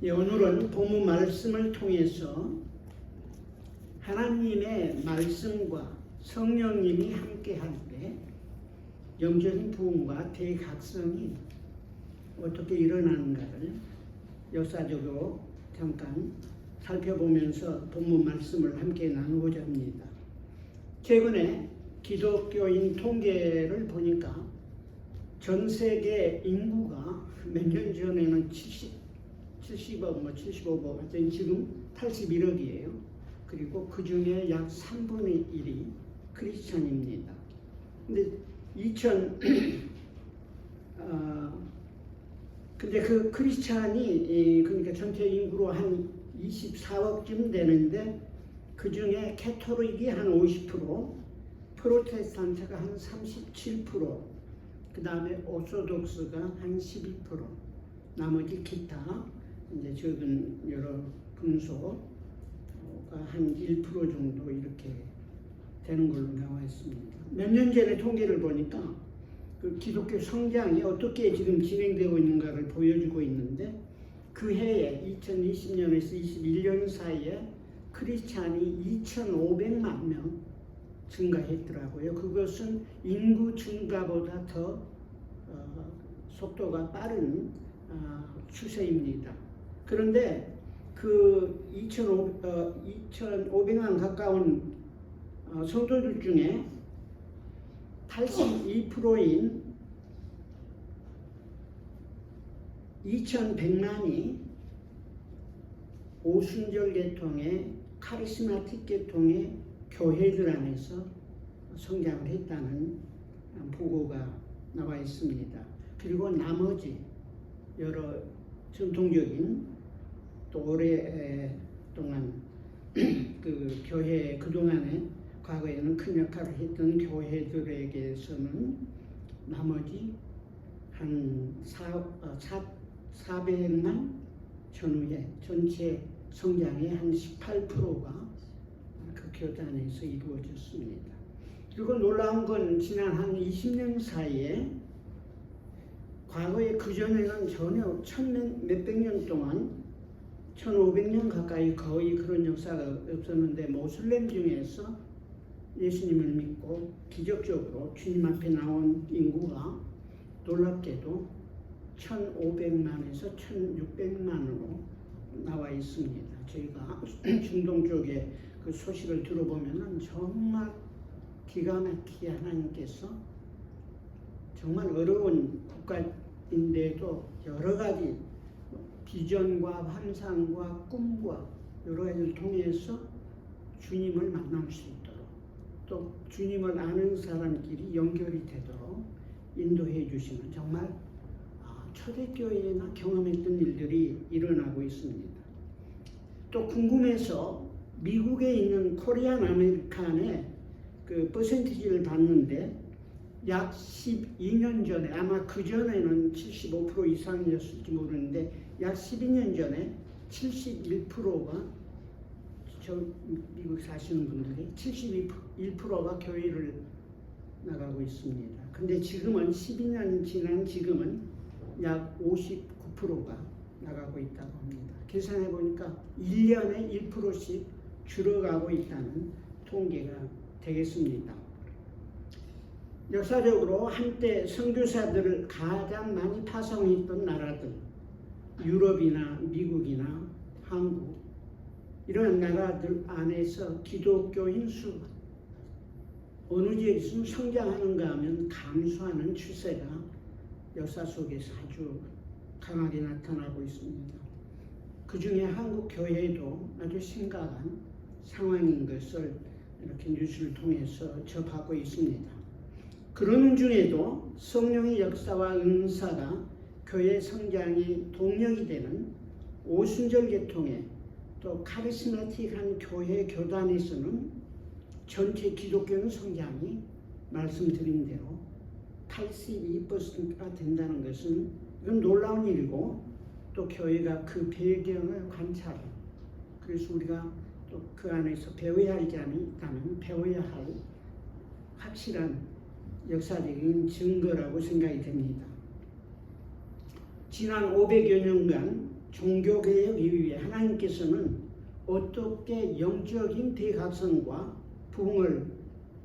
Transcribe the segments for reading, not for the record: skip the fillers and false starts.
오늘은 본문 말씀을 통해서 하나님의 말씀과 성령님이 함께할 때 영적인 부흥과 대각성이 어떻게 일어나는가를 역사적으로 잠깐 살펴보면서 본문 말씀을 함께 나누고자 합니다. 최근에 기독교인 통계를 보니까 전 세계 인구가 몇 년 전에는 70억, 75억, 하여튼 지금 81억이에요. 그리고 그 중에 약 3분의 1이 크리스찬입니다. 근데 근데 그 크리스찬이 그러니까 전체 인구로 한 24억쯤 되는데 그 중에 캐토릭이 한 50%, 프로테스탄트가 한 37%, 그 다음에 오소독스가 한 12%, 나머지 기타 이제 적은 여러 분소가 한 1% 정도 이렇게 되는 걸로 나와 있습니다. 몇 년 전에 통계를 보니까 그 기독교 성장이 어떻게 지금 진행되고 있는가를 보여주고 있는데 그 해에 2020년에서 21년 사이에 크리스찬이 2,500만 명 증가했더라고요. 그것은 인구 증가보다 더 속도가 빠른 추세입니다. 그런데 그 2,500만 가까운 성도들 중에 82%인 2,100만이 오순절 계통의 카리스마틱 계통의 교회들 안에서 성장을 했다는 보고가 나와 있습니다. 그리고 나머지 여러 전통적인 또 오랫동안 그 교회 그동안에 과거에는 큰 역할을 했던 교회들에게서는 나머지 한 400만 전후에 전체 성장의 한 18%가 그 교단에서 이루어졌습니다. 그리고 놀라운 건 지난 한 20년 사이에 과거에 그전에는 전혀 몇백 년 동안 1500년 가까이 거의 그런 역사가 없었는데 모슬렘 중에서 예수님을 믿고 기적적으로 주님 앞에 나온 인구가 놀랍게도 1500만에서 1600만으로 나와 있습니다. 저희가 중동 쪽에 그 소식을 들어보면 정말 기가 막히게 하나님께서 정말 어려운 국가인데도 여러 가지 비전과 환상과 꿈과 여러 가지를 통해서 주님을 만날 수 있도록 또 주님을 아는 사람끼리 연결이 되도록 인도해 주시는 정말 초대교회나 경험했던 일들이 일어나고 있습니다. 또 궁금해서 미국에 있는 코리안 아메리칸의 그 퍼센티지를 봤는데 약 12년 전에 아마 그 전에는 75% 이상이었을지 모르는데 약 12년 전에 71%가 저 미국 사시는 분들이 71%가 교회를 나가고 있습니다. 근데 지금은 12년 지난 지금은 약 59%가 나가고 있다고 합니다. 계산해 보니까 1년에 1%씩 줄어가고 있다는 통계가 되겠습니다. 역사적으로 한때 선교사들을 가장 많이 파송했던 나라들, 유럽이나 미국이나 한국 이런 나라들 안에서 기독교인 수 어느 지역에서 성장하는가 하면 감소하는 추세가 역사 속에서 아주 강하게 나타나고 있습니다. 그 중에 한국 교회도 아주 심각한 상황인 것을 이렇게 뉴스를 통해서 접하고 있습니다. 그러는 중에도 성령의 역사와 은사가 교회 성장이 동력이 되는 오순절 계통의 또 카리스마틱한 교회 교단에서는 전체 기독교인 성장이 말씀드린 대로 82%가 된다는 것은 이건 놀라운 일이고 또 교회가 그 배경을 관찰해 그래서 우리가 또 그 안에서 배워야 할 점이 있다면 배워야 할 확실한 역사적인 증거라고 생각이 됩니다. 지난 500여 년간 종교개혁 이후에 하나님께서는 어떻게 영적인 대각선과 부흥을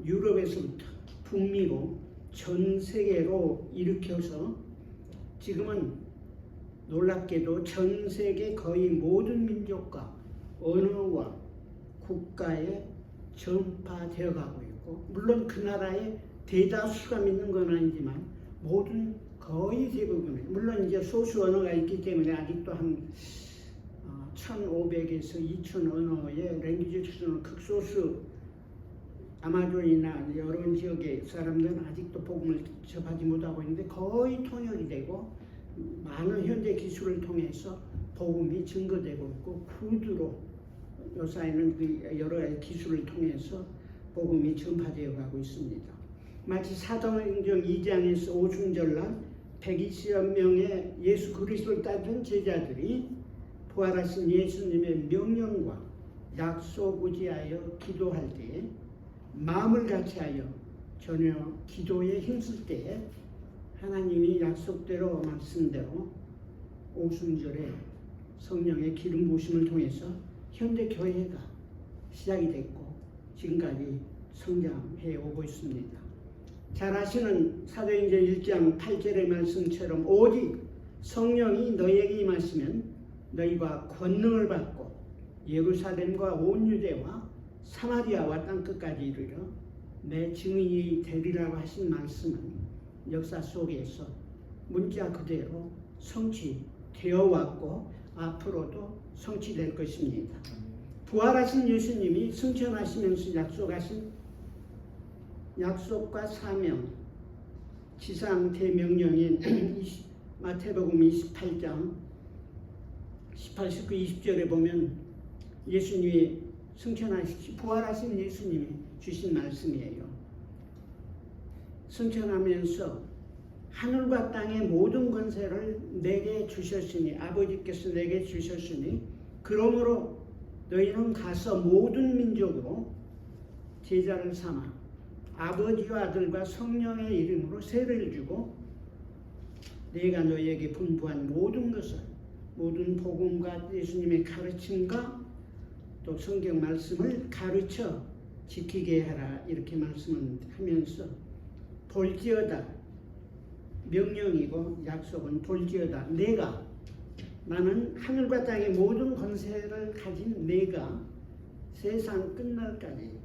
유럽에서부터 북미로 전 세계로 일으켜서 지금은 놀랍게도 전 세계 거의 모든 민족과 언어와 국가에 전파되어 가고 있고, 물론 그 나라에 대다수가 믿는 건 아니지만 모든 거의 대부분, 물론 이제 소수 언어가 있기 때문에 아직도 한 1,500에서 2,000 언어의 랭귀지 수준은 극소수 아마존이나 여러 지역의 사람들은 아직도 복음을 접하지 못하고 있는데 거의 통역이 되고 많은 현대 기술을 통해서 복음이 증거되고 있고, 구두로 요사이는 그 여러 가지 기술을 통해서 복음이 전파되어 가고 있습니다. 마치 사도행전 2장에서 오순절날 120여 명의 예수 그리스도를 따르는 제자들이 부활하신 예수님의 명령과 약속 의지하여 기도할 때에 마음을 같이하여 전혀 기도에 힘쓸 때에 하나님이 약속대로 말씀대로 오순절에 성령의 기름 부으심을 통해서 현대 교회가 시작이 됐고 지금까지 성장해 오고 있습니다. 잘 아시는 사도행전 1장 8절의 말씀처럼 오직 성령이 너희에게 임하시면 너희가 권능을 받고 예루살렘과 온 유대와 사마리아와 땅끝까지 이르러 내 증인이 되리라고 하신 말씀은 역사 속에서 문자 그대로 성취되어 왔고 앞으로도 성취될 것입니다. 부활하신 예수님이 승천하시면서 약속하신 약속과 사명, 지상 대명령인 마태복음 28장 18, 19, 20절에 보면 예수님이 부활하신 예수님이 주신 말씀이에요. 승천하면서 하늘과 땅의 모든 권세를 내게 주셨으니, 아버지께서 내게 주셨으니 그러므로 너희는 가서 모든 민족으로 제자를 삼아 아버지와 아들과 성령의 이름으로 세례를 주고 내가 너희에게 분부한 모든 것을, 모든 복음과 예수님의 가르침과 또 성경 말씀을 가르쳐 지키게 하라, 이렇게 말씀을 하면서 볼지어다, 명령이고 약속은 볼지어다, 나는 하늘과 땅의 모든 권세를 가진 내가 세상 끝날까지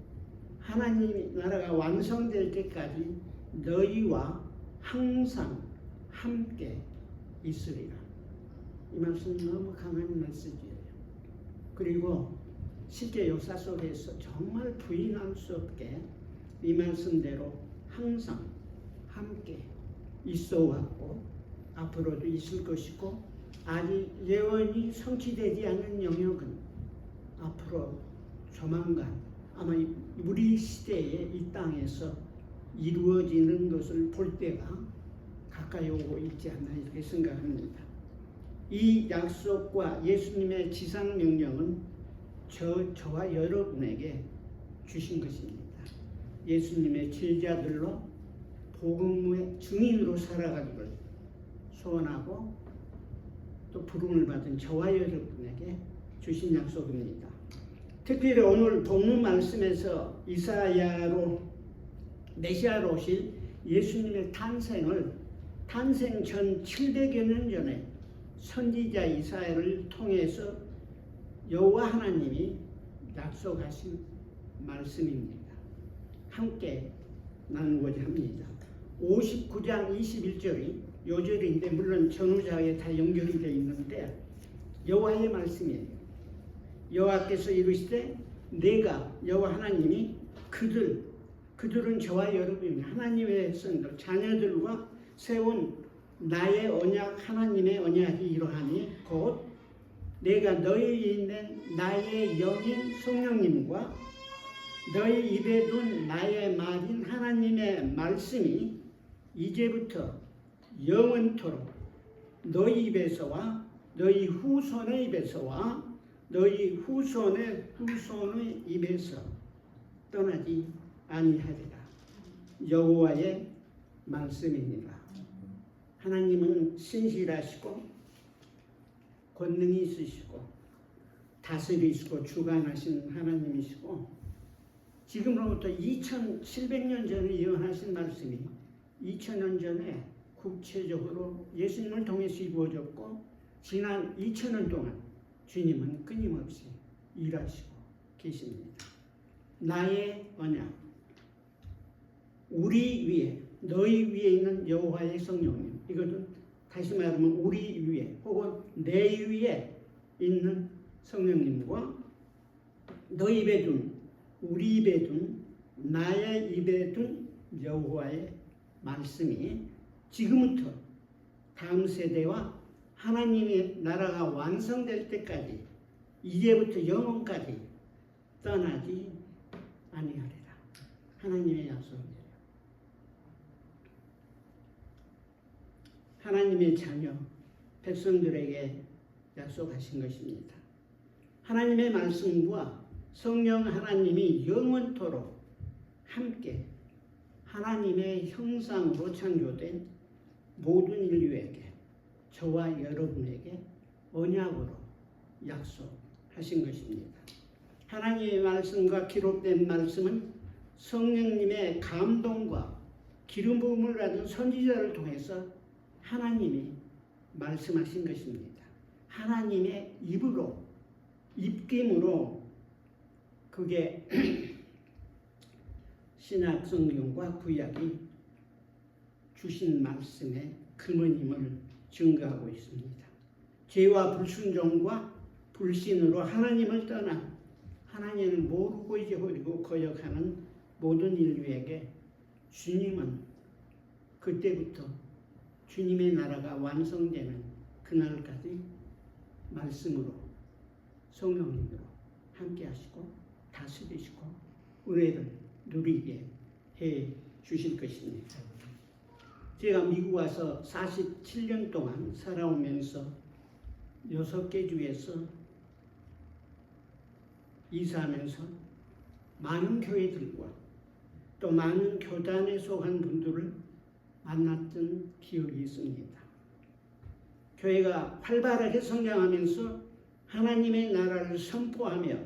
하나님 나라가 완성될 때까지 너희와 항상 함께 있으리라. 이 말씀 너무 강한 메시지예요. 그리고 실제 역사 속에서 정말 부인할 수 없게 이 말씀대로 항상 함께 있어 왔고 앞으로도 있을 것이고, 아직 예언이 성취되지 않은 영역은 앞으로 조만간 아마 우리 시대에 이 땅에서 이루어지는 것을 볼 때가 가까이 오고 있지 않나 이렇게 생각합니다. 이 약속과 예수님의 지상 명령은 저와 여러분에게 주신 것입니다. 예수님의 제자들로 복음의 증인으로 살아가기를 소원하고 또 부름을 받은 저와 여러분에게 주신 약속입니다. 특별히 오늘 본문 말씀에서 이사야로 메시아로 오실 예수님의 탄생 전 700여 년 전에 선지자 이사야를 통해서 여호와 하나님이 약속하신 말씀입니다. 함께 나누고자 합니다. 59장 21절이 요절인데 물론 전후자에 다 연결이 되어 있는데 여호와의 말씀이에요. 여호와께서 이르시되 내가 여호와 하나님이 그들은 저와 여러분입니다. 하나님의 백성들 자녀들과 세운 나의 언약, 하나님의 언약이 이러하니 곧 내가 너희에 있는 나의 영인 성령님과 너희 입에 둔 나의 말인 하나님의 말씀이 이제부터 영원토록 너희 입에서와 너희 후손의 입에서와 너희 후손의 입에서 떠나지 아니하리라. 여호와의 말씀입니다. 하나님은 신실하시고 권능이 있으시고 다스리시고 주관하신 하나님이시고 지금으로부터 2700년 전에 예언하신 말씀이 2000년 전에 구체적으로 예수님을 통해서 이루어졌고 지난 2000년 동안 주님은 끊임없이 일하시고 계십니다. 나의 언약, 우리 위에, 너희 위에 있는 여호와의 성령님, 이것은 다시 말하면 우리 위에 혹은 내 위에 있는 성령님과 너희 입에 둔, 우리 입에 둔, 나의 입에 둔 여호와의 말씀이 지금부터 다음 세대와 하나님의 나라가 완성될 때까지 이제부터 영원까지 떠나지 아니하리라. 하나님의 약속이에요. 하나님의 자녀 백성들에게 약속하신 것입니다. 하나님의 말씀과 성령 하나님이 영원토록 함께 하나님의 형상으로 창조된 모든 인류에게 저와 여러분에게 언약으로 약속하신 것입니다. 하나님의 말씀과 기록된 말씀은 성령님의 감동과 기름 부음을 받은 선지자를 통해서 하나님이 말씀하신 것입니다. 하나님의 입으로, 입김으로 그게 신약 성경과 구약이 주신 말씀의 근원임을 증거하고 있습니다. 죄와 불순종과 불신으로 하나님을 떠나 하나님을 모르고 잊어버리고 거역하는 모든 인류에게 주님은 그때부터 주님의 나라가 완성되는 그날까지 말씀으로 성령님으로 함께 하시고 다스리시고 은혜를 누리게 해 주실 것입니다. 제가 미국 와서 47년 동안 살아오면서 6개 주에서 이사하면서 많은 교회들과 또 많은 교단에 속한 분들을 만났던 기억이 있습니다. 교회가 활발하게 성장하면서 하나님의 나라를 선포하며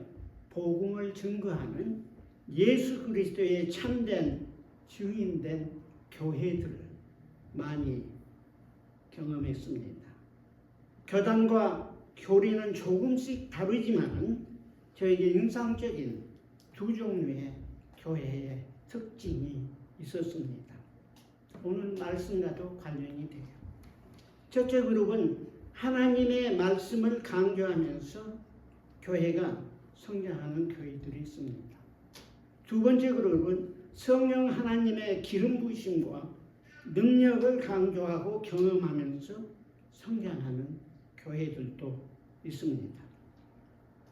복음을 증거하는 예수 그리스도의 참된 증인된 교회들을 많이 경험했습니다. 교단과 교리는 조금씩 다르지만 저에게 인상적인 두 종류의 교회의 특징이 있었습니다. 오늘 말씀과도 관련이 돼요. 첫째 그룹은 하나님의 말씀을 강조하면서 교회가 성장하는 교회들이 있습니다. 두 번째 그룹은 성령 하나님의 기름 부으심과 능력을 강조하고 경험하면서 성장하는 교회들도 있습니다.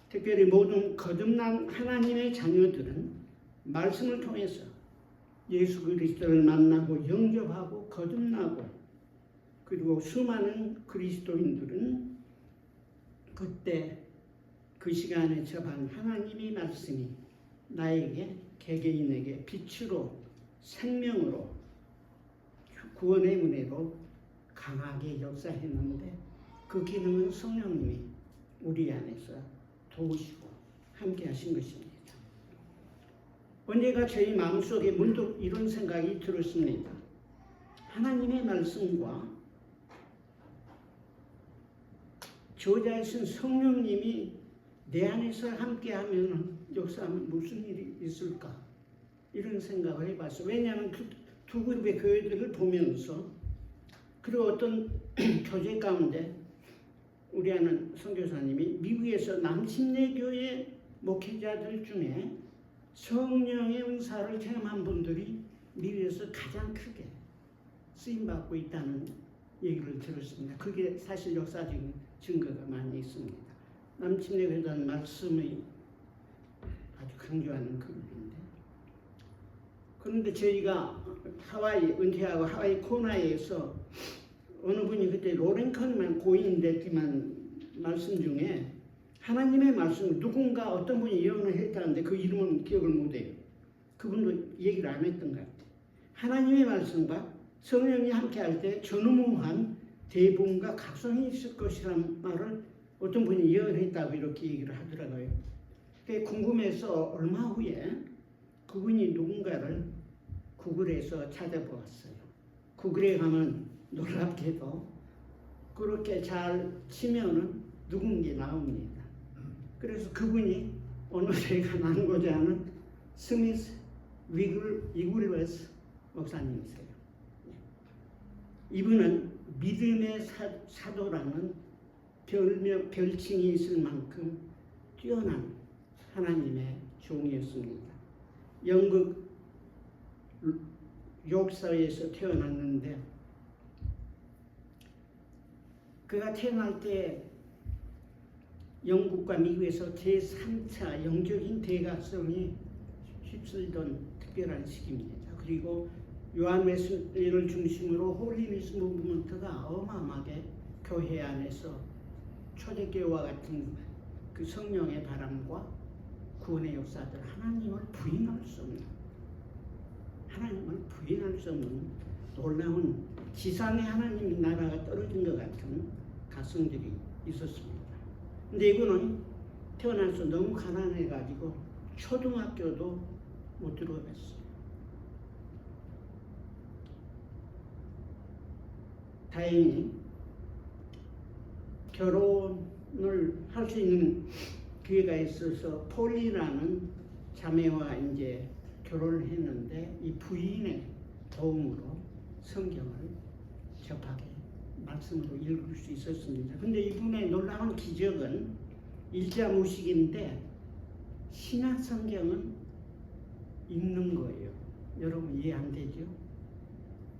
특별히 모든 거듭난 하나님의 자녀들은 말씀을 통해서 예수 그리스도를 만나고 영접하고 거듭나고 그리고 수많은 그리스도인들은 그때 그 시간에 접한 하나님의 말씀이 나에게 개개인에게 빛으로 생명으로 구원의 은혜로 강하게 역사했는데 그 기능은 성령님이 우리 안에서 도우시고 함께 하신 것입니다. 언제가 저희 마음속에 문득 이런 생각이 들었습니다. 하나님의 말씀과 저자이신 성령님이 내 안에서 함께하면 역사하면 무슨 일이 있을까? 이런 생각을 해봤어요. 왜냐하면 두 그룹의 교회들을 보면서 그리고 어떤 교제 가운데 우리 아는 선교사님이 미국에서 남침례교회 목회자들 중에 성령의 은사를 체험한 분들이 미국에서 가장 크게 쓰임받고 있다는 얘기를 들었습니다. 그게 사실 역사적인 증거가 많이 있습니다. 남침례교회는 말씀의 아주 강조하는 그룹인데 그런데 저희가 하와이 은퇴하고 하와이 코나이에서 어느 분이 그때 로렌컨만 고인됐지만 말씀 중에 하나님의 말씀을 누군가 어떤 분이 예언을 했다는데 그 이름은 기억을 못해요. 그분도 얘기를 안 했던 것 같아요. 하나님의 말씀과 성령이 함께할 때 전무후무한 대부분과 각성이 있을 것이라는 말을 어떤 분이 예언했다고 이렇게 얘기를 하더라고요. 그게 궁금해서 얼마 후에 그분이 누군가를 구글에서 찾아보았어요. 구글에 가면 놀랍게도 그렇게 잘 치면은 누군지 나옵니다. 그래서 그분이 어느 제가 나누고자 하는 스미스 위글웨스 목사님이세요. 이분은 믿음의 사도라는 별칭이 있을 만큼 뛰어난 하나님의 종이었습니다. 영국 욕사에서 태어났는데 그가 태어날 때 영국과 미국에서 제3차 영적인 대각성이 휩쓸던 특별한 시기입니다. 그리고 요한 웨슬리를 중심으로 홀리니스 무브먼트가 어마어마하게 교회 안에서 초대교회와 같은 그 성령의 바람과 구원의 역사들, 하나님을 부인할 수 없는 놀라운 지상의 하나님 나라가 떨어진 것 같은 각성들이 있었습니다. 근데 이분은 태어나서 너무 가난해가지고 초등학교도 못 들어갔어요. 다행히 결혼을 할 수 있는 기회가 있어서 폴리라는 자매와 이제 결혼을 했는데 이 부인의 도움으로 성경을 접하게 말씀으로 읽을 수 있었습니다. 근데 이분의 놀라운 기적은 일자무식인데 신약 성경은 읽는 거예요. 여러분 이해 안 되죠?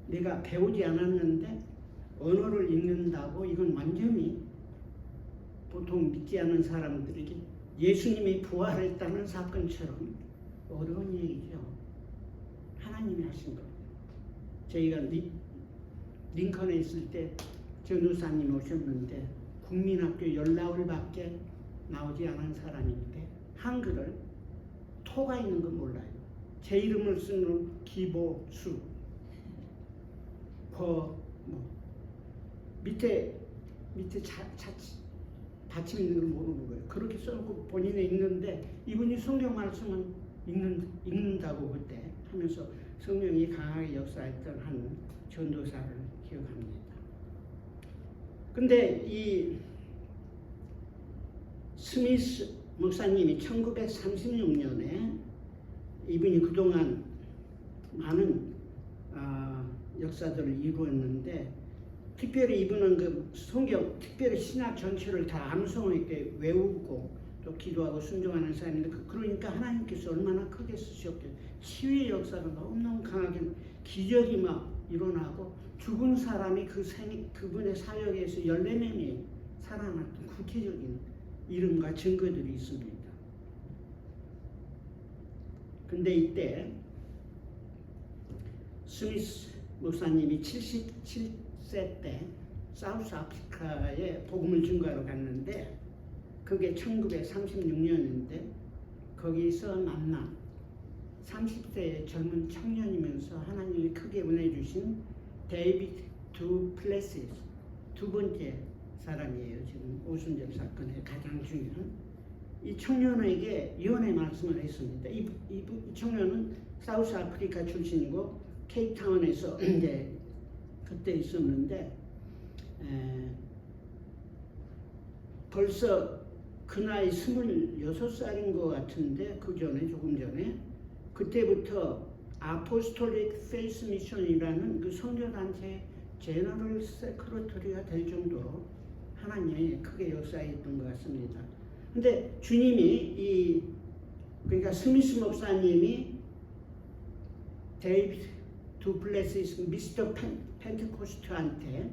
내가 배우지 않았는데 언어를 읽는다고 이건 완전히 보통 믿지 않는 사람들에게 예수님이 부활했다는 사건처럼 어려운 얘기죠. 하나님이 하신 거예요. 저희가 링컨에 있을 때 전도사님 오셨는데 국민학교 19밖에 나오지 않은 사람인데 한글을 토가 있는 건 몰라요. 제 이름을 쓰는 기보수 밑에 받침 있는 걸 모르는 거예요. 그렇게 써놓고 본인이 읽는데 이분이 성경 말씀은 읽는다고 그때 하면서 성령이 강하게 역사했던 한 전도사를 기억합니다. 근데 이 스미스 목사님이 1936년에 이분이 그동안 많은 역사들을 이루었는데 특별히 이분은 그 성경, 특별히 신약 전체를 다 암송 있게 외우고 또 기도하고 순종하는 사람인데 그러니까 하나님께서 얼마나 크게 쓰셨겠어요. 치유의 역사가 너무너무 강하게 기적이 막 일어나고 죽은 사람이 그분의 사역에서 14명이 살아났던 구체적인 이름과 증거들이 있습니다. 근데 이때 스미스 목사님이 77세 때 사우스 아프리카에 복음을 증거하러 갔는데 그게 1936년인데 거기서 만난 30세의 젊은 청년이면서 하나님이 크게 은혜 주신 데이비드 두 플레시스 두 번째 사람이에요. 지금 오순절 사건의 가장 중요한 이 청년에게 예언의 말씀을 했습니다. 이 청년은 사우스 아프리카 출신이고 케이프타운에서 이제 그때 있었는데 벌써 그 나이 26살인 것 같은데 그 전에 조금 전에 그때부터 아포스톨릭 페이스 미션이라는 그 선교단체 제너럴 세크레터리가 될 정도로 하나님이 크게 역사했던 것 같습니다. 근데 주님이 그러니까 스미스 목사님이 데이비드 두 플레시스 미스터 펜테코스트한테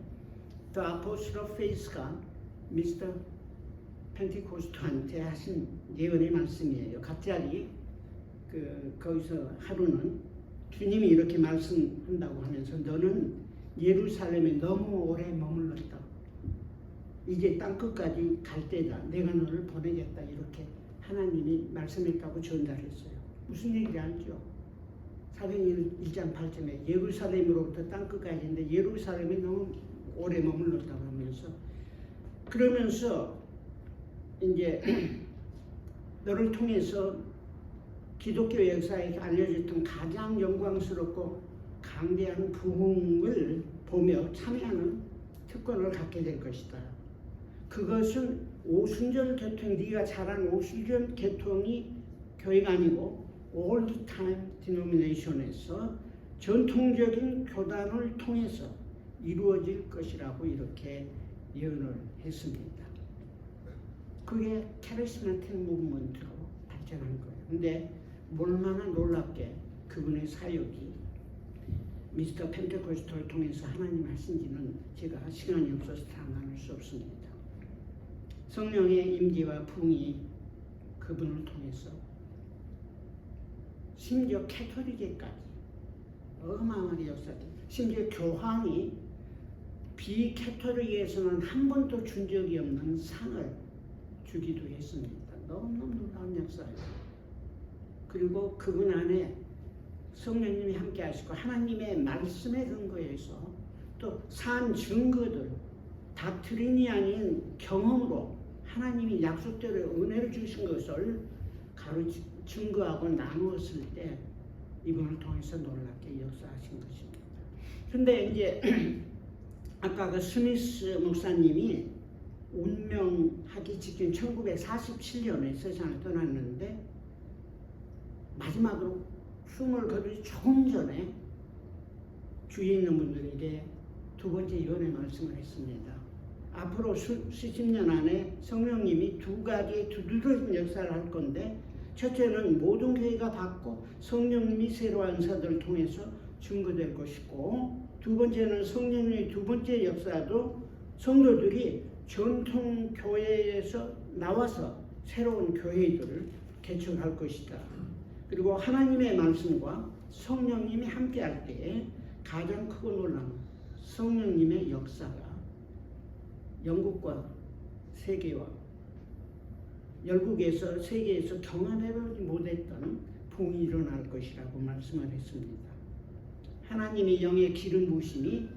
더 아포스톨 오브 페이스가 미스터 펜테코스트한테 하신 예언의 말씀이에요. 갑자기 거기서 하루는 주님이 이렇게 말씀한다고 하면서 너는 예루살렘에 너무 오래 머물렀다. 이제 땅끝까지 갈 때다. 내가 너를 보내겠다. 이렇게 하나님이 말씀했다고 전달했어요. 무슨 얘기인지 알죠? 사도행전 1장 8절에 예루살렘으로부터 땅끝까지인데 예루살렘에 너무 오래 머물렀다고 하면서 그러면서 이제 너를 통해서 기독교 역사에 알려졌던 가장 영광스럽고 강대한 부흥을 보며 참여하는 특권을 갖게 될 것이다. 그것은 오순절 계통, 네가 잘한 오순절 계통이 교회가 아니고 Old Time Denomination에서 전통적인 교단을 통해서 이루어질 것이라고 이렇게 예언을 했습니다. 그게 카리스마틱 무브먼트로 발전한 거예요. 근데 얼마나 놀랍게 그분의 사역이 미스터 펜테코스트를 통해서 하나님 하신지는 제가 시간이 없어서 다 나눌 수 없습니다. 성령의 임재와 부흥이 그분을 통해서 심지어 캐톨릭에까지 어마어마하게 역사돼. 심지어 교황이 비캐톨릭에서는 한 번도 준 적이 없는 상을 주기도 했습니다. 너무너무 놀라운 역사예요. 그리고 그분 안에 성령님이 함께 하시고 하나님의 말씀에 근거해서 또 산 증거들, 닥트린이 아닌 경험으로 하나님이 약속대로 은혜를 주신 것을 증거하고 나누었을 때 이분을 통해서 놀랍게 역사하신 것입니다. 근데 이제 아까 그 스미스 목사님이 운명하기 직전 1947년에 세상을 떠났는데 마지막으로 숨을 거두기 조금 전에 주위에 있는 분들에게 두 번째 예언의 말씀을 했습니다. 앞으로 수십 년 안에 성령님이 두 가지의 두드러진 역사를 할 건데 첫째는 모든 교회가 받고 성령님이 새로운 은사들을 통해서 증거될 것이고 두 번째는 성령님의 두 번째 역사도 성도들이 전통 교회에서 나와서 새로운 교회들을 개척할 것이다. 그리고 하나님의 말씀과 성령님이 함께할 때에 가장 크고 놀라운 성령님의 역사가 영국과 세계와 열국에서 세계에서 경험해보지 못했던 부흥이 일어날 것이라고 말씀을 했습니다. 하나님의 영의 기름 부으심이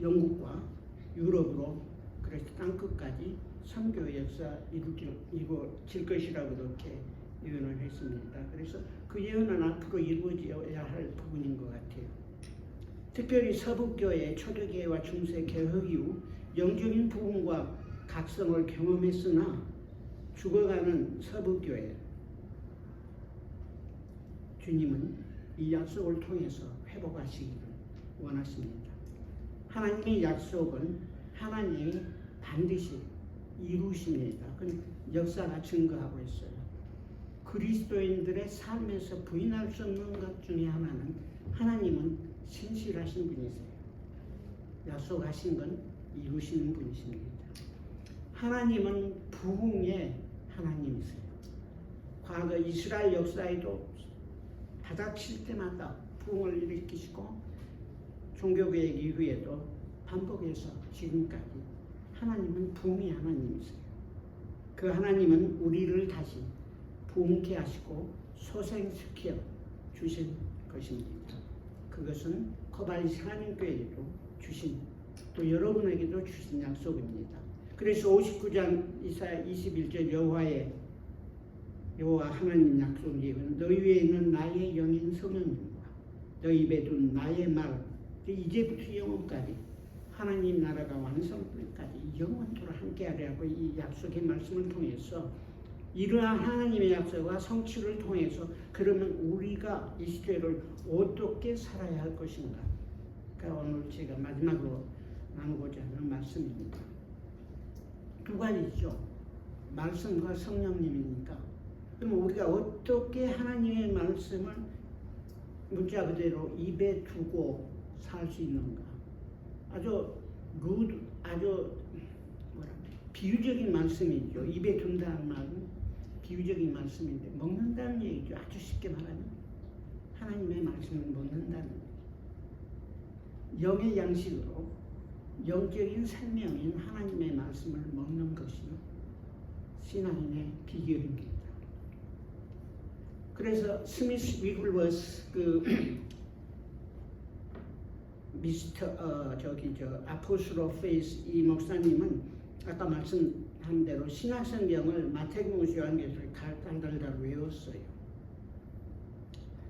영국과 유럽으로 그래서 땅끝까지 선교의 역사 이루어질 것이라고 그렇게 예언을 했습니다. 그래서 그 예언은 앞으로 이루어져야 할 부분인 것 같아요. 특별히 서북교회, 초대교회와 중세 개혁 이후 영적인 부흥과 각성을 경험했으나 죽어가는 서북교회 주님은 이 약속을 통해서 회복하시기를 원하십니다. 하나님의 약속은 하나님이 반드시 이루십니다. 그 역사가 증거하고 있어요. 그리스도인들의 삶에서 부인할 수 없는 것 중에 하나는 하나님은 신실하신 분이세요. 약속하신 건 이루시는 분이십니다. 하나님은 부흥의 하나님이세요. 과거 이스라엘 역사에도 바닥칠 때마다 부흥을 일으키시고 종교개혁 이후에도 반복해서 지금까지 하나님은 부흥의 하나님이세요. 그 하나님은 우리를 다시 부흥케 하시고 소생시켜 주신 것입니다. 그것은 코발리 하나님교회에도 주신 또 여러분에게도 주신 약속입니다. 그래서 59장 이사야 21절 여호와 하나님 약속이 너희 위에 있는 나의 영인 성령님과 너희 입에 둔 나의 말 이제부터 영원까지 하나님 나라가 완성되기까지 영원토록 함께하리라고 이 약속의 말씀을 통해서 이러한 하나님의 약속과 성취를 통해서 그러면 우리가 이 시대를 어떻게 살아야 할 것인가? 그러니까 오늘 제가 마지막으로 나누고자 하는 말씀입니다. 두 가지죠. 말씀과 성령님이니까. 그럼 우리가 어떻게 하나님의 말씀을 문자 그대로 입에 두고 살 수 있는가? 아주 비유적인 말씀이죠. 입에 둔다는 말은 비유적인 말씀인데 먹는다는 얘기죠. 아주 쉽게 말하면 하나님의 말씀을 먹는다는 영의 양식으로 영적인 생명인 하나님의 말씀을 먹는 것이 신앙인의 비결입니다. 그래서 스미스 위글워스 아포스로 페이스 이 목사님은 아까 말씀한 한 대로 신약성경을 마태복음, 요한계시록 달달달 외웠어요.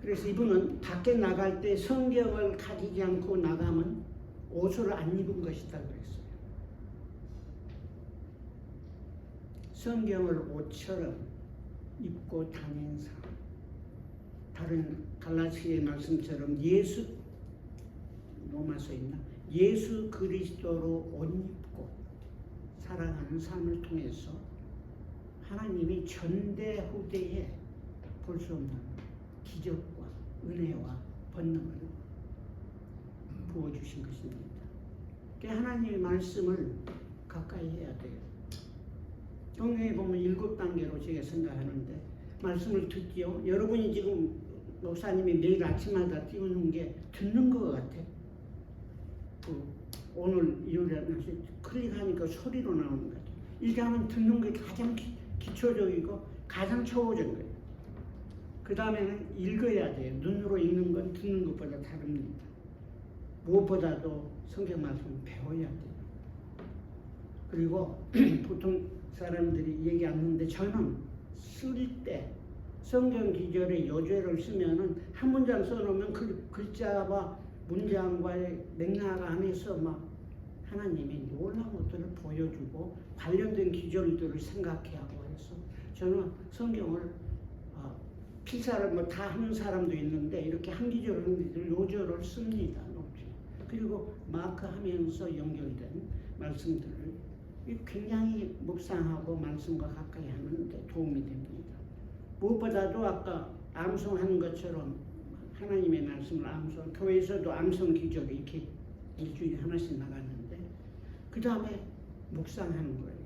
그래서 이분은 밖에 나갈 때 성경을 가지지 않고 나가면 옷을 안 입은 것이다 그랬어요. 성경을 옷처럼 입고 다닌 사람. 다른 갈라디아의 말씀처럼 로마서 있나? 예수 그리스도로 옷 입고 살아가는 삶을 통해서 하나님이 전대후대에 볼 수 없는 기적과 은혜와 권능을 부어주신 것입니다. 그러니까 하나님의 말씀을 가까이 해야 돼요. 성경에 보면 7단계로 제가 생각하는데 말씀을 듣지요. 여러분이 지금 목사님이 매일 아침마다 띄우는 게 듣는 것 같아. 오늘 이후에 클릭하니까 소리로 나오는 것 같아. 일단은 듣는 게 가장 기초적이고 가장 초보적인 거예요. 그 다음에는 읽어야 돼요. 눈으로 읽는 건 듣는 것보다 다릅니다. 무엇보다도 성경 말씀을 배워야 돼요. 그리고 보통 사람들이 얘기 안 하는데 저는 쓸 때 성경 기절의 요죄를 쓰면은 한 문장 써놓으면 그 글자와 문장과의 맥락 안에서 막 하나님이 놀라운 것들을 보여주고 관련된 기절들을 생각해 하고 해서 저는 성경을 필사를 뭐 다 하는 사람도 있는데 이렇게 한 기절 요절을 씁니다. 그리고 마크하면서 연결된 말씀들을 굉장히 묵상하고 말씀과 가까이 하는 데 도움이 됩니다. 무엇보다도 아까 암송하는 것처럼 하나님의 말씀을 암송, 교회에서도 암송 기절이 이렇게 일주일에 하나씩 나갔는데 그 다음에 묵상하는 거예요.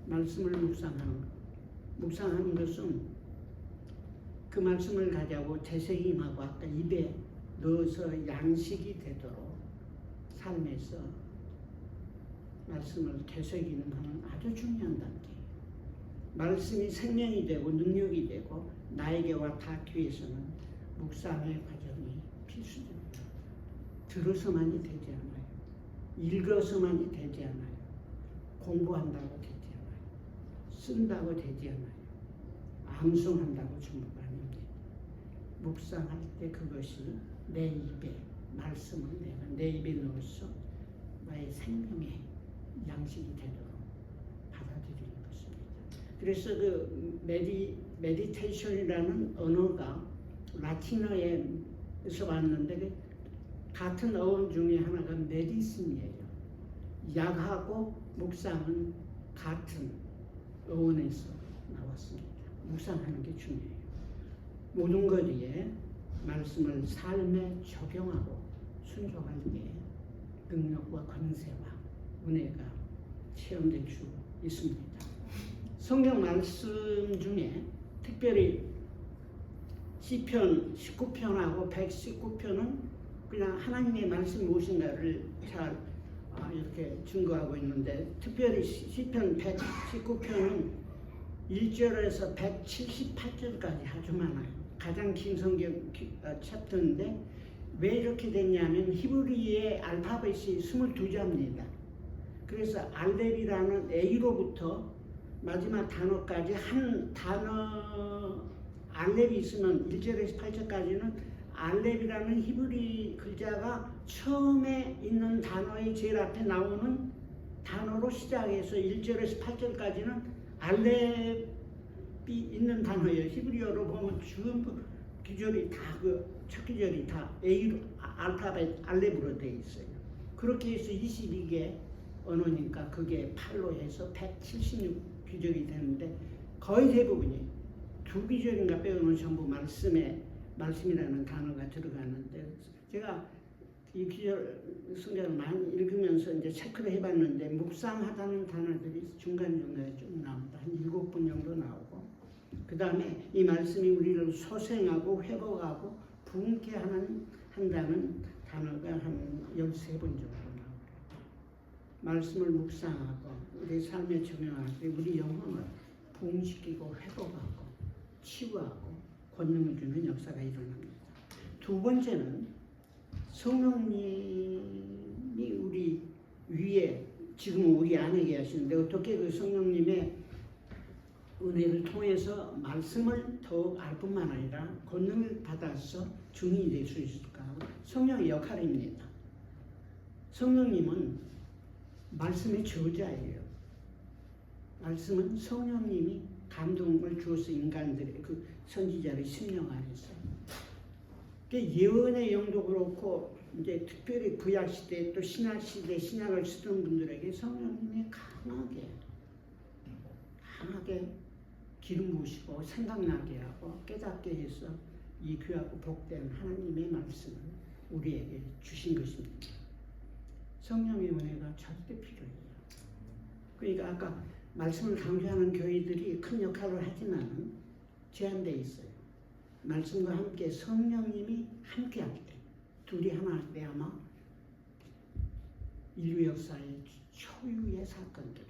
말씀을 묵상하는 거. 묵상하는 것은 그 말씀을 가지고 되새김하고 아까 입에 넣어서 양식이 되도록 삶에서 말씀을 되새기는 것은 아주 중요한 단계예요. 말씀이 생명이 되고 능력이 되고 나에게와 닿기 위해서는 묵상의 과정이 필수적입니다. 들어서만이 되지 않아요. 읽어서만이 되지 않아요. 공부한다고 되지 않아요. 쓴다고 되지 않아요. 암송한다고 전부가 아닙니다. 묵상할 때 그것이 내 입에 말씀을 내가 내 입에 넣어서 나의 생명의 양식이 되도록 받아들이는 것입니다. 그래서 그 메디테이션이라는 언어가 라틴어에서 왔는데 같은 어원 중에 하나가 메디슨이에요. 약하고 묵상은 같은 어원에서 나왔습니다. 묵상하는 게 중요해요. 모든 것에 말씀을 삶에 적용하고 순종할 때 능력과 권세와 은혜가 체험될 수 있습니다. 성경 말씀 중에 특별히 시편 19편하고 119편은 그냥 하나님의 말씀 무엇인가를 잘 이렇게 증거하고 있는데 특별히 시편 119편은 1절에서 178절까지 아주 많아요. 가장 긴 성경 챕터인데 왜 이렇게 됐냐면 히브리의 알파벳이 22자입니다. 그래서 알렙이라는 A로부터 마지막 단어까지 한 단어 알렙이 있으면 1절에서 8절까지는 알렙이라는 히브리 글자가 처음에 있는 단어의 제일 앞에 나오는 단어로 시작해서 1절에서 8절까지는 알렙이 있는 단어예요. 히브리어로 보면 전부 기절이 다 첫 기절이 다 A로 알파벳 알렙으로 되어 있어요. 그렇게 해서 22개 언어니까 그게 8로 해서 176 기절이 되는데 거의 대부분이 두 기절인가 빼고는 전부 말씀이라는 단어가 들어가는데 제가 이 기절 성경을 많이 읽으면서 이제 체크를 해봤는데 묵상하다는 단어들이 중간중간에 좀 나옵니다. 한 7번 정도 나오고 그 다음에 이 말씀이 우리를 소생하고 회복하고 부흥케 한다는 단어가 한 13번 정도 나옵니다. 말씀을 묵상하고 우리 삶에 적용할 때 우리 영혼을 부흥시키고 회복하고 치유하고 권능을 주는 역사가 일어납니다. 두 번째는 성령님이 우리 위에 지금은 우리 안에 계시는데 어떻게 그 성령님의 은혜를 통해서 말씀을 더 알 뿐만 아니라 권능을 받아서 증인이 될 수 있을까? 성령의 역할입니다. 성령님은 말씀의 저자예요. 말씀은 성령님이 감동을 주어서 인간들의 그 선지자의 심령 안에서. 예언의 영도 그렇고 이제 특별히 구약 시대 또 신약 시대 신약을 쓰던 분들에게 성령님이 강하게 기름 부으시고 생각나게 하고 깨닫게 해서 이 귀하고 복된 하나님의 말씀을 우리에게 주신 것입니다. 성령의 은혜가 절대 필요해요. 그러니까 아까 말씀을 강조하는 교회들이 큰 역할을 하지만 제한되어 있어요. 말씀과 함께 성령님이 함께 할 때, 둘이 하나 할 때 아마 인류 역사의 초유의 사건들이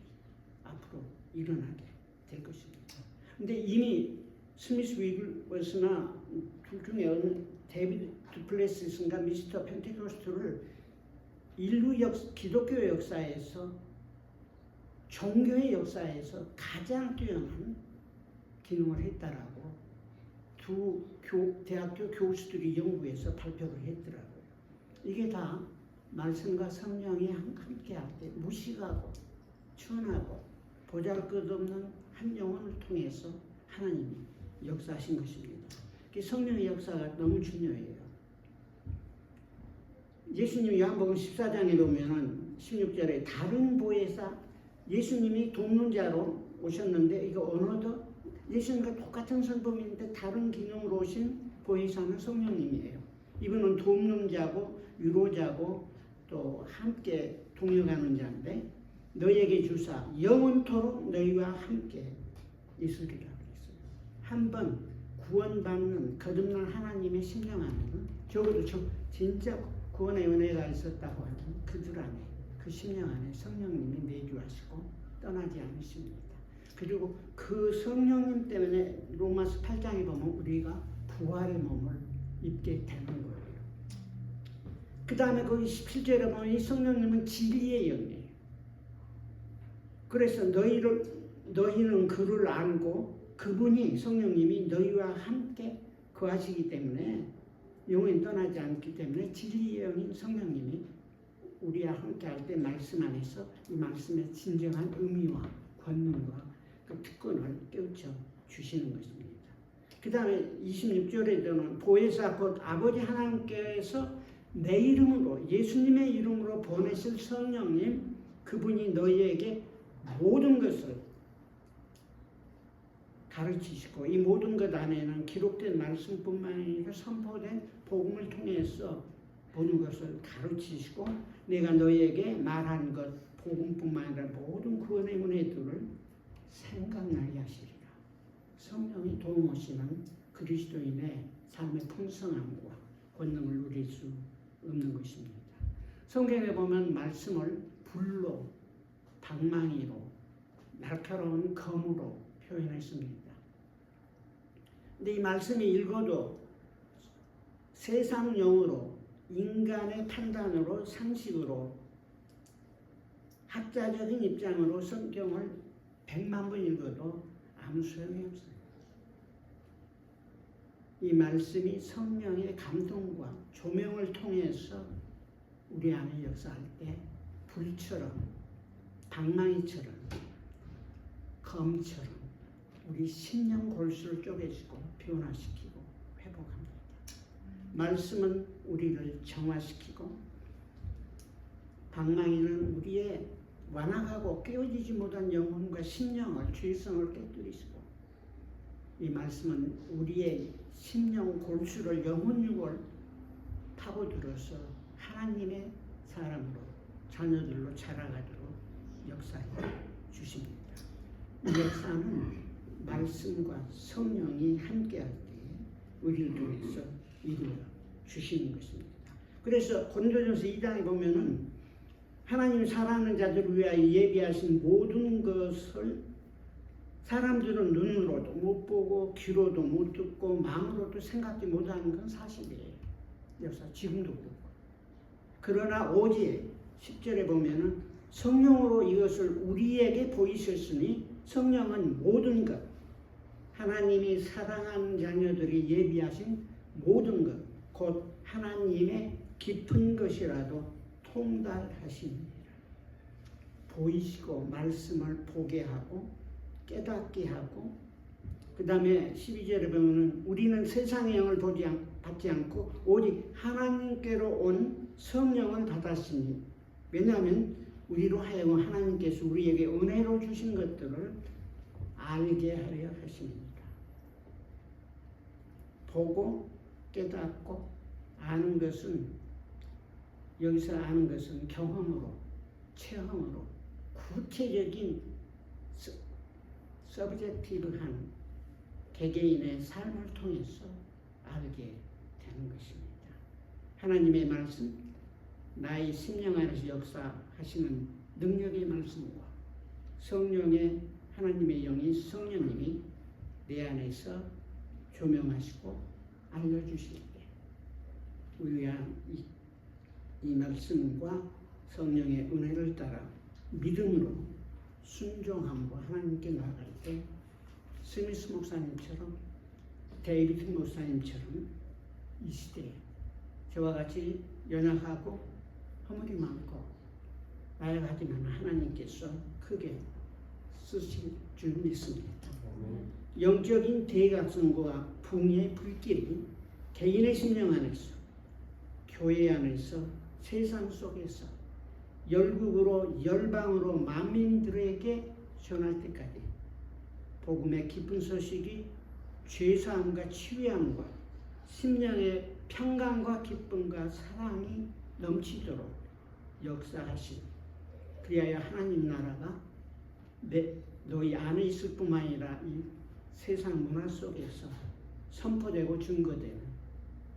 앞으로 일어나게 될 것입니다. 근데 이미 스미스 위글워스나 둘 중에 어느 데이비드 두플레시스인가 미스터 펜테코스트를 기독교 역사에서 종교의 역사에서 가장 뛰어난 기능을 했다라고 두 대학교 교수들이 연구해서 발표를 했더라고요. 이게 다 말씀과 성령이 함께 할 때 무식하고 천하고 보잘것없는 한 영혼을 통해서 하나님이 역사하신 것입니다. 성령의 역사가 너무 중요해요. 예수님이 요한복음 14장에 보면은 16절에 다른 보혜사 예수님이 돕는자로 오셨는데 이거 언어도 예수님과 똑같은 성품인데 다른 기능으로 오신 보혜사는 성령님이에요. 이분은 돕는 자고 위로자고 또 함께 동역하는 자인데 너희에게 주사 영원토록 너희와 함께 있으리라 그랬어요. 한번 구원받는 거듭난 하나님의 심령 안에는 적어도 진짜 구원의 은혜가 있었다고 하는 그들 안에 그 심령 안에 성령님이 내주하시고 떠나지 않으십니다. 그리고 그 성령님 때문에 로마서 8장에 보면 우리가 부활의 몸을 입게 되는 거예요. 그 다음에 거기 17절에 보면 이 성령님은 진리의 영이에요. 그래서 너희는 그를 알고 그분이 성령님이 너희와 함께 거하시기 때문에 영원히 떠나지 않기 때문에 진리의 영인 성령님이 우리와 함께 할 때 말씀 안에서 이 말씀의 진정한 의미와 권능과 그 특권을 깨우쳐 주시는 것입니다. 그 다음에 26절에는 보혜사 곧 아버지 하나님께서 내 이름으로 예수님의 이름으로 보내실 성령님 그분이 너희에게 모든 것을 가르치시고 이 모든 것 안에는 기록된 말씀뿐만 아니라 선포된 복음을 통해서 모든 것을 가르치시고 내가 너희에게 말한 것 복음뿐만 아니라 모든 구원의 은혜들을 생각나게 하시리라. 성령이 도우시는 그리스도인의 삶의 풍성함과 권능을 누릴 수 없는 것입니다. 성경에 보면 말씀을 불로, 방망이로, 날카로운 검으로 표현했습니다. 근데 이 말씀이 읽어도 세상용어로 인간의 판단으로 상식으로 학자적인 입장으로 성경을 100만 번 읽어도 아무 소용이 없어요. 이 말씀이 성령의 감동과 조명을 통해서 우리 안에 역사할 때 불처럼 방망이처럼 검처럼 우리 심령 골수를 쪼개지고 변화시키고 회복합니다. 말씀은 우리를 정화시키고 방망이는 우리의 완악하고 깨어지지 못한 영혼과 심령을 죄성을 깨뜨리시고 이 말씀은 우리의 심령 골수를 영혼육을 파고들어서 하나님의 사람으로 자녀들로 자라가도록 역사해 주십니다. 이 역사는 말씀과 성령이 함께할 때 우리를 통해서 이루어 주시는 것입니다. 그래서 고린도전서 2장에 보면은 하나님 사랑하는 자들을 위하여 예비하신 모든 것을 사람들은 눈으로도 못 보고 귀로도 못 듣고 마음으로도 생각지 못하는 건 사실이에요. 역사 지금도 그렇고. 그러나 오직 10절에 보면은 성령으로 이것을 우리에게 보이셨으니 성령은 모든 것, 하나님이 사랑하는 자녀들이 예비하신 모든 것, 곧 하나님의 깊은 것이라도 통달하십니다. 보이시고 말씀을 보게 하고 깨닫게 하고, 그 다음에 12절에 보면 우리는 세상의 영을 받지 않고 오직 하나님께로 온 성령을 받았으니, 왜냐하면 우리로 하여금 하나님께서 우리에게 은혜로 주신 것들을 알게 하려 하십니다. 보고 깨닫고 아는 것은, 여기서 아는 것은 경험으로, 체험으로, 구체적인 서브젝티브한 개개인의 삶을 통해서 알게 되는 것입니다. 하나님의 말씀, 나의 심령 안에서 역사하시는 능력의 말씀과 성령의 하나님의 영이, 성령님이 내 안에서 조명하시고 알려주실 때 우리가 이 말씀과 성령의 은혜를 따라 믿음으로 순종함으로 하나님께 나아갈 때 스미스 목사님처럼, 데이비드 목사님처럼 이 시대에 저와 같이 연약하고 허물이 많고 나약하지만 하나님께서 크게 쓰실 줄 믿습니다. 영적인 대각선과 붕의 불길이 개인의 심령 안에서, 교회 안에서, 세상 속에서 열국으로, 열방으로 만민들에게 전할 때까지 복음의 기쁜 소식이 죄사함과 치유함과 심령의 평강과 기쁨과 사랑이 넘치도록 역사하신, 그리하여 하나님 나라가 너희 안에 있을 뿐만 아니라 이 세상 문화 속에서 선포되고 증거되는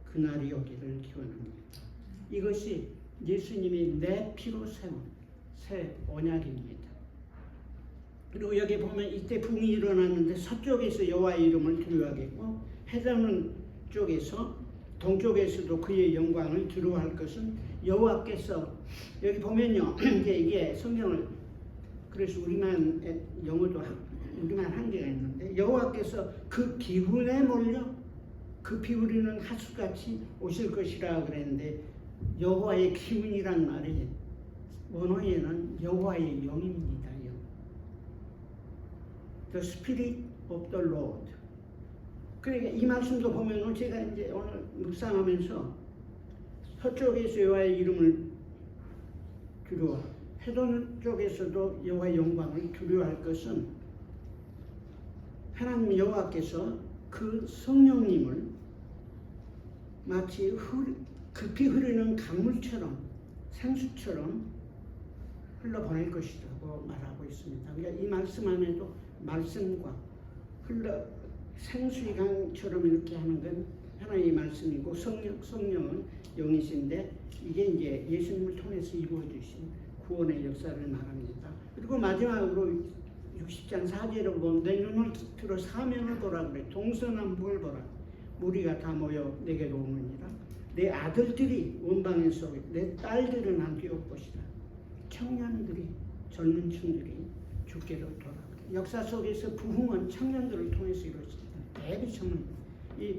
그날이 오기를 기원합니다. 이것이 예수님이 내 피로 세운 새 언약입니다. 그리고 여기 보면 이때 붕이 일어났는데 서쪽에서 여호와의 이름을 두려워하겠고 해변 쪽에서, 동쪽에서도 그의 영광을 두려워할 것은 여호와께서, 여기 보면요, 이게 성경을, 그래서 우리만 영어도 우리만 한계가 있는데, 여호와께서 그 기운에 몰려 급히 우리는 하수같이 오실 것이라 그랬는데, 여호와의 기운이란 말이 원어에는 여호와의 영입니다. 영. The Spirit of the Lord. 그러니까 이 말씀도 보면 제가 이제 오늘 묵상하면서 서쪽에서 여호와의 이름을 두려워, 해변 쪽에서도 여호와의 영광을 두려워할 것은 하나님 여호와께서 그 성령님을 마치 급히 흐르는 강물처럼, 생수처럼 흘러보낼 것이라고 말하고 있습니다. 그러니까 이 말씀 안에도 말씀과 생수의 강처럼 이렇게 하는 건 하나님의 말씀이고, 성령은 영이신데 이게 이제 예수님을 통해서 이루어주신 구원의 역사를 말합니다. 그리고 마지막으로 60장 4절을 보면 내 눈을 들어 사면을 보라 그래. 동서남북을 보라. 무리가 다 모여 내게로 오느니라. 내 아들들이 원방에서, 내 딸들은 안디옥 것이다. 청년들이, 젊은 층들이 주께로 돌아오라. 역사 속에서 부흥은 청년들을 통해서 이루어집니다. 데이비드 청년, 이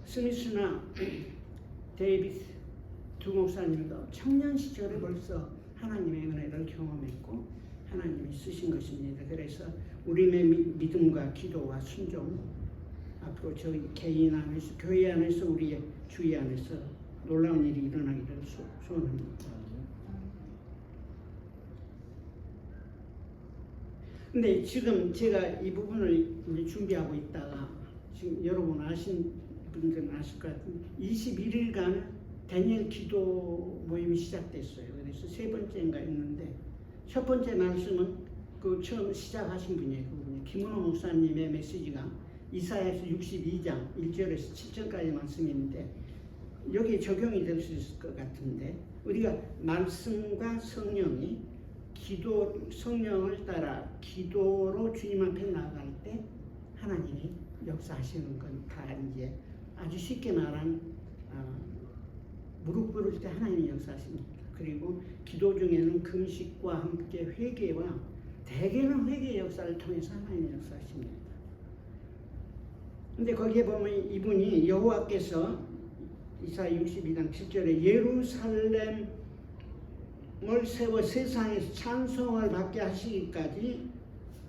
스미스나 데이비드 두 목사님도 청년 시절에 벌써 하나님의 은혜를 경험했고 하나님이 쓰신 것입니다. 그래서 우리의 믿음과 기도와 순종, 앞으로 저희 개인 안에서, 교회 안에서, 우리의 주위 안에서 놀라운 일이 일어나기를 소원합니다. 근데 지금 제가 이 부분을 이제 준비하고 있다가 지금 여러분 아신 분들은 아실 것 같은데 21일간 다니엘 기도 모임이 시작됐어요. 그래서 세 번째인가 있는데 첫 번째 말씀은 그 처음 시작하신 분이에요. 그분이 김은호 목사님의 메시지가 이사야서 62장 1절에서 7절까지 말씀인데 여기에 적용이 될 수 있을 것 같은데, 우리가 말씀과 성령이 성령을 따라 기도로 주님 앞에 나아갈 때 하나님이 역사하시는 건 다 이제 아주 쉽게 말한 무릎 꿇을 때 하나님이 역사하십니다. 그리고 기도 중에는 금식과 함께 회개와 대개는 회개 역사를 통해서 하나님 역사하십니다. 근데 거기에 보면 이분이 여호와께서 이사야 62장 7절에 예루살렘을 세워 세상에서 찬송을 받게 하시기까지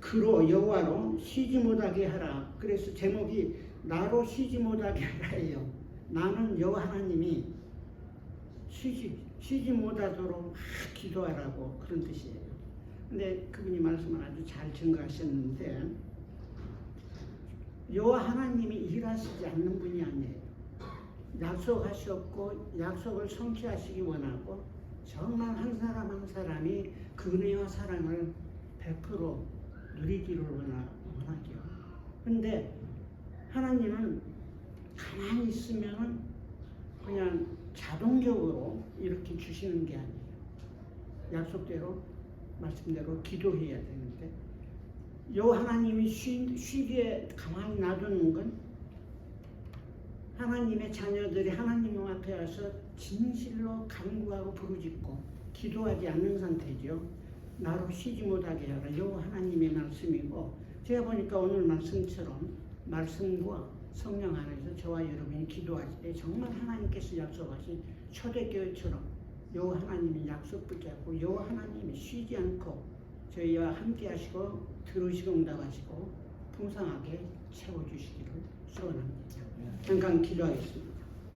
그로 여호와로 쉬지 못하게 하라. 그래서 제목이 나로 쉬지 못하게 하라예요. 나는 여호와 하나님이 쉬지 못하도록 막 기도하라고 그런 뜻이에요. 근데 그분이 말씀을 아주 잘 증거하셨는데 여호와 하나님이 일하시지 않는 분이 아니에요. 약속하셨고 약속을 성취하시기 원하고 정말 한 사람 한 사람이 그 은혜와 사랑을 100% 누리기를 원하죠. 근데 하나님은 가만히 있으면 그냥 자동적으로 이렇게 주시는 게 아니에요. 약속대로 말씀대로 기도해야 되는데 여호와 하나님이 쉬게 가만히 놔두는 건 하나님의 자녀들이 하나님 앞에 와서 진실로 간구하고 부르짖고 기도하지 않는 상태죠. 나로 쉬지 못하게 하라. 여호와 하나님의 말씀이고 제가 보니까 오늘 말씀처럼 말씀과 성령 안에서 저와 여러분이 기도할 때 정말 하나님께서 약속하신 초대교회처럼 여호와 하나님이 약속 붙잡고 여호와 하나님이 쉬지 않고 저희와 함께 하시고 들으시고 응답하시고 풍성하게 채워주시기를 소원합니다. 잠깐 기도하겠습니다.